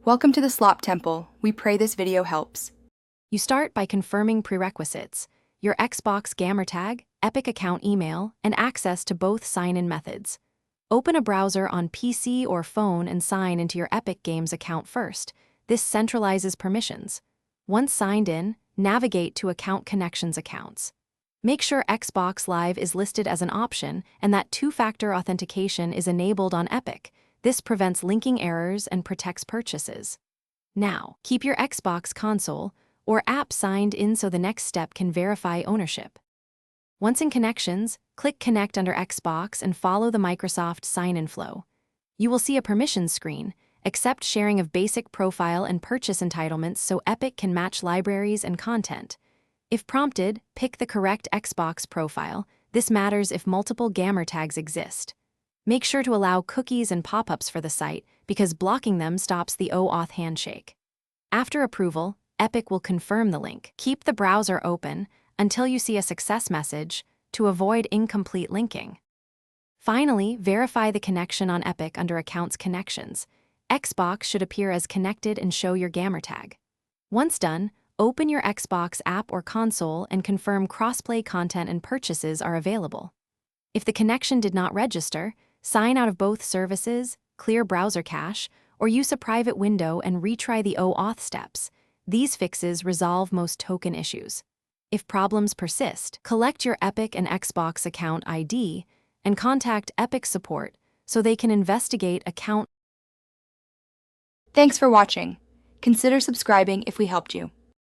Welcome to the Slop Temple. We pray this video helps. You start by confirming prerequisites: your Xbox gamer tag, Epic account email, and access to both sign-in methods. Open a browser on PC or phone and sign into your Epic Games account first. This centralizes permissions. Once signed in, navigate to Account Connections accounts. Make sure Xbox Live is listed as an option and that two-factor authentication is enabled on Epic. This prevents linking errors and protects purchases. Now, keep your Xbox console or app signed in so the next step can verify ownership. Once in Connections, click Connect under Xbox and follow the Microsoft sign-in flow. You will see a permissions screen. Accept sharing of basic profile and purchase entitlements so Epic can match libraries and content. If prompted, pick the correct Xbox profile. This matters if multiple gamer tags exist. Make sure to allow cookies and pop-ups for the site because blocking them stops the OAuth handshake. After approval, Epic will confirm the link. Keep the browser open until you see a success message to avoid incomplete linking. Finally, verify the connection on Epic under Accounts Connections. Xbox should appear as connected and show your gamer tag. Once done, open your Xbox app or console and confirm crossplay content and purchases are available. If the connection did not register, sign out of both services, clear browser cache, or use a private window and retry the OAuth steps. These fixes resolve most token issues. If problems persist, collect your Epic and Xbox account ID and contact Epic support so they can investigate account. Thanks for watching. Consider subscribing if we helped you.